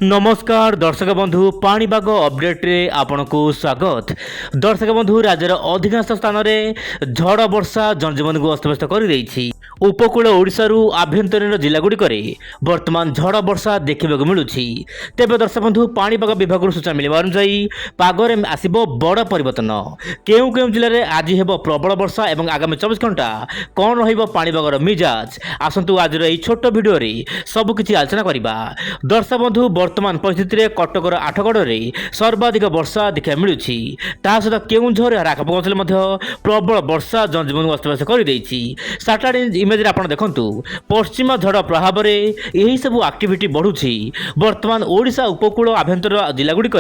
नमस्कार दर्शक बंधु पाणीपाग अपडेट रे आपनको स्वागत। दर्शक बंधु राज्यर अधिकांश स्थान में झड़ वर्षा जनजीवन को अस्तव्यस्त कर देइछि। उपकूल ओडिशारू आभ्यंतरीण जिलागुड़िक वर्तमान झड़ वर्षा देखा मिलूँ। तेज दर्शक बंधु पाणीपाग विभाग सूचना मिलवा अनुसार पागरे आसब बड़ परिवर्तन। केउ केउ जिले में आज हेब प्रबल वर्षा और आगामी 24 घंटा कौन रपागर मिजाज आसतु आज छोट भिडियो सबकि आलोचना करवा। दर्शक बंधु वर्तमान परिस्थिति में कटकर आठगढ़ में सर्वाधिक वर्षा देखा मिलूँ। सहित केउझर यार आखपाख अंचल प्रबल वर्षा जनजीवन को अस्तव्यस्त कर सैटेलाइट इमेज आप देखु पश्चिम झड़ प्रभाव में यही सब एक्टिविटी बढ़ुछि। वर्तमान ओडिशा उपकूल आभ्यंतर जिलागुड़िक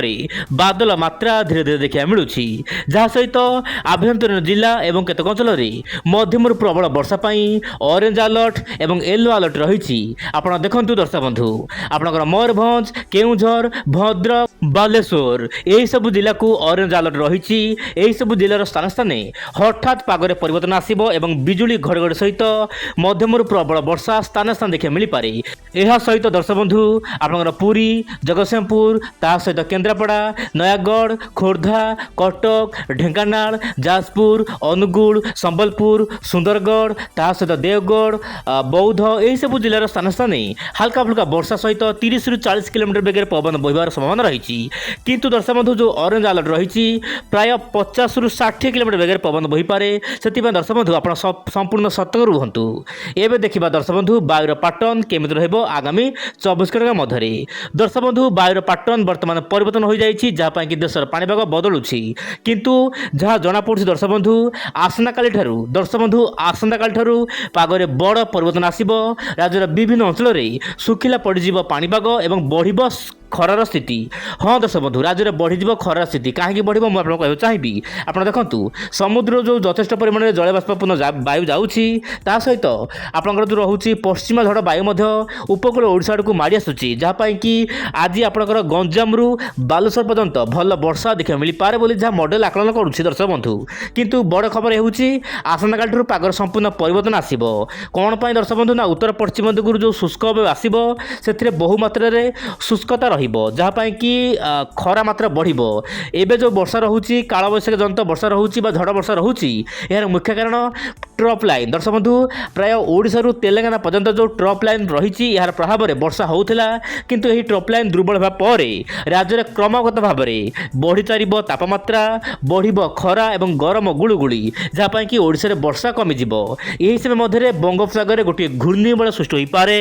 बादल मात्रा धीरे धीरे देखा मिलूँ, जहाँ सहित आभ्यंतरीण जिला और केतक अंचल मध्यम प्रबल वर्षा ऑरेंज अलर्ट और येलो अलर्ट रही। आपड़ देखु दर्शक बंधु आपंकर मयूरभंज, केउझर, भद्रक, बालेश्वर यही सब जिला को ऑरेंज अलर्ट रही। यही सब जिलार स्थान स्थान हठात पागरे परिवर्तन आसिबो एवं बिजुली घड़घड़ी सहित मध्यम प्रबल वर्षा स्थान स्थान देखा मिल पारे। यह सहित दर्शक बंधु आपंकर पुरी, जगतसिंहपुर ता सहित केन्द्रापड़ा, नयागढ़, खोर्धा, कटक, ढेंकानाल, जाजपुर, अनुगुल, संबलपुर, सुंदरगढ़ ता सहित देवगढ़, बौद्ध यही सब जिलार स्थान स्थान हल्का फुल्का वर्षा सहित 30 ରୁ 40 किलोमीटर बेगर पवन बहबार संभावना रही। किंतु दर्शक बंधु जो ऑरेंज अलर्ट रही प्राय 50 ରୁ 60 किलोमीटर बेगर पवन बही पारे। से दर्शक बंधु आप संपूर्ण सतर्क रुहतु। एवं देखा दर्शक बंधु वायुर पैटर्न केमिति रहइबो आगामी 24 घंटा मध्य। दर्शक बंधु वायुर पैटर्न वर्तमान परिवर्तन हो जाइछि, जहाँ कि देशर पाणीपाग बदलुछि। किंतु जहाँ जना पड़ुछि दर्शक बंधु आसंता काली ठारू दर्शक बंधु आसंता काली ठारू पागरे बड़ परिवर्तन आसिबो। राज्यर विभिन्न अंचल में सुखिला पड़िजिबो पाणीपाग एवं बढ़िबो खरार स्थिति। हाँ दर्शक बंधु राज्य में बढ़ीज खरार स्थिति कहीं बढ़ मुझे कहना चाहिए। आप देखु समुद्र जो यथेष परिमाण में जलबाष्पूर्ण वायु जाऊँगी सहित आपंकर जो रोचे पश्चिम झड़ वायु उपकूल ओडिशा को माड़ी आसूँ, जहाँपाई कि आज आपंकर गंजाम रु बालेश्वर पर्यंत भल वर्षा देखा मिल पारे बोली जहाँ मॉडल आकलन करुँच दर्शक बंधु। किंतु बड़ खबर होगी आसंता काली पागर संपूर्ण परिवर्तन आसब। कौन पर दर्शक बंधु ना उत्तर पश्चिम दिगु जो शुष्क आसब से बहुमात्रा शुष्कता जहाँपाई कि खरा मात्रा बढ़िबो। एबे जो वर्षा रोचे कालबैशाखी जनित वर्षा रोचे झड़ वर्षा रोचे यार मुख्य कारण ट्रप लाइन दर्शक बंधु प्राय ओडिशा रु तेलंगाना पर्यंत जो ट्रप लाइन रही यार प्रभाव में वर्षा होता। किंतु यही ट्रप लाइन दुर्बल होगा पर राज्य में क्रमागत भाव में बढ़ी चलिब तापमात्रा, बढ़िब खरा और गरम गुळुगुळी, जहाँपाई कि ओडिशा रे वर्षा कमिजिब। यही समय मध्य बंगोपसागर गोटे घूर्णिबलय सृष्टि हो पारे।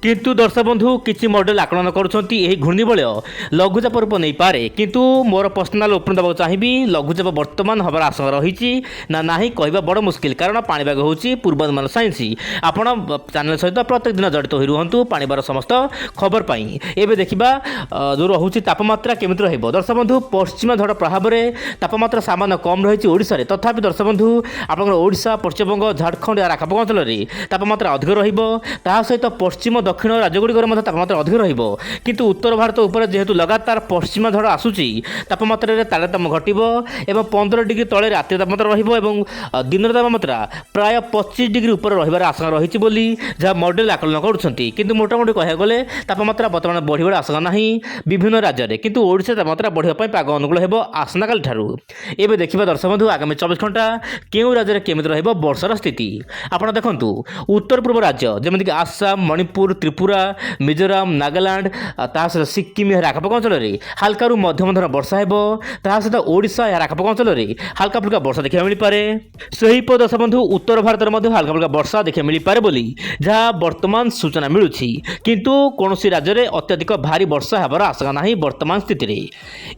किंतु दर्शक बंधु किसी मॉडल आकलन करुँच घूर्णिबलय लघुचाप रूप नहीं पारे। किंतु मोर पर्सनाल ओपिनियन देवाक चाहिए लघुचाप वर्तमान हबार आशंका रही ना कहवा बड़ मुस्किल, कारण पाणीपाग होची पूर्वानुमान साइंस। आपण चैनल सहित प्रत्येक दिन जड़ित हो रुहतु पाणीपाग समस्त खबर पाई। एबे देखिबा जो रोचे तापमात्रा केमिति रहइबो। दर्शक बंधु पश्चिम झड़ प्रभाव में तापमात्रा सामान्य कम रही ओडिशा रे, तथापि दर्शक बंधु आपन ओडिशा, पश्चिमबंग, झारखंड यार आखपाख अंचल में तापमात्रा अधिक रहिबो। ता सहित पश्चिम दक्षिण राज्यगुड़िक तापमात्रा अधिक रहिबो। किंतु उत्तर भारत उपर जेहेतु लगातार पश्चिम झड़ आसूची तापमात्रा तारतम्य घटिबो एवं 15 डिग्री तले राति तापमात्रा रहिबो एवं दिन तापमात्रा प्राय 25 डिग्री ऊपर रहिबार आशंका रही बोली जहाँ मॉडल आकलन करुछंती। किंतु मोटामोटी कहया गले तापमात्रा वर्तमान बढ़िबार आशंका नाही विभिन्न राज्य में। किंतु ओडिशा तापमात्रा बढ़िबा पई पाग अनुकूल हेबो आसंता काली ठारू। एबे देखिबा दर्शक बंधु आगामी 24 घंटा केउ राज्य में केमिति रहइबो वर्षार स्थिति। आपण देखंतु उत्तर पूर्व राज्य जेमिति आसाम, मणिपुर, त्रिपुरा, मिजोराम, नागालैंड ता सहित सिक्किम यार आखपाख अंचल में हल्का रु मध्यम धरण वर्षा हेबो। ता सहित ओडिशा यार आखपाख अंचल में हल्का फुल्का वर्षा देखा मिल पारे। सही दर्शक बंधु उत्तर भारत में हल्का फुल्का वर्षा देखा मिल पारे बोली जहाँ वर्तमान सूचना मिलूछि। किंतु कौन राज्य में अत्यधिक भारी वर्षा होबार आशंका नहीं वर्तमान स्थिति रे।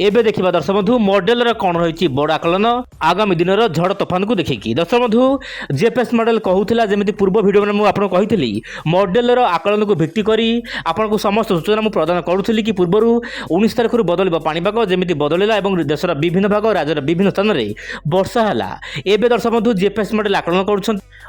एबे देखिबा दर्शक बंधु मॉडल कौन रही बड़ आकलन आगामी दिन झड़ तोफान को देखिकी। दर्शक बंधु जीएफएस मॉडल कहूला जमी पूर्व वीडियो में मुझे कही मॉडल आकलन को भित्ति करी आपको समस्त सूचना मुझे प्रदान करुली कि पूर्व 19 तारिख बदल पाणीपाग जमी बदलला और देशर विभिन्न भाग राज्यर विभिन्न स्थान में वर्षा है। एवं दर्शक बंधु जीएफएस मॉडल आकलन कर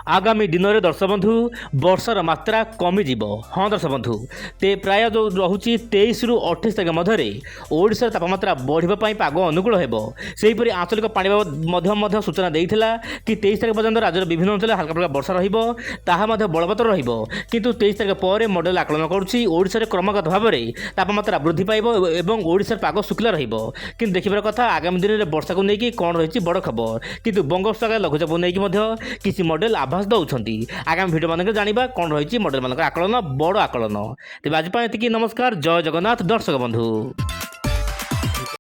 आगामी दिन में दर्शक बंधु वर्षार मात्रा कमिजिब। हाँ दर्शक बंधु ते प्राय जो रोचे 23 रु 28 तारिख मध्य ओडिशार तापमात्रा बढ़ापी पाग अनुकूल होपरी आंचलिक पाणीपाग सूचना देता कि 23 तारिख पर्यंत राज्यर विभिन्न अंचल हल्का फुल्का वर्षा रहा बलवत्तर किंतु 23 तारिख पर मॉडल आकलन करुँचा क्रमागत भाव में तापमात्रा वृद्धि पाइब एवं ओडिशार पाग शुक्ला कि देखिबार कथा आगामी दिन में वर्षा को लेकिन कौन रही बड़ खबर किंतु बंगोपसागर लघुचाप को लेकिन किसी मॉडल आभास दौरान आगामी भिडियो मान जाना कौन रही मॉडल मान आकलन बड़ आकलन। तेज आज नमस्कार, जय जगन्नाथ दर्शक बंधु।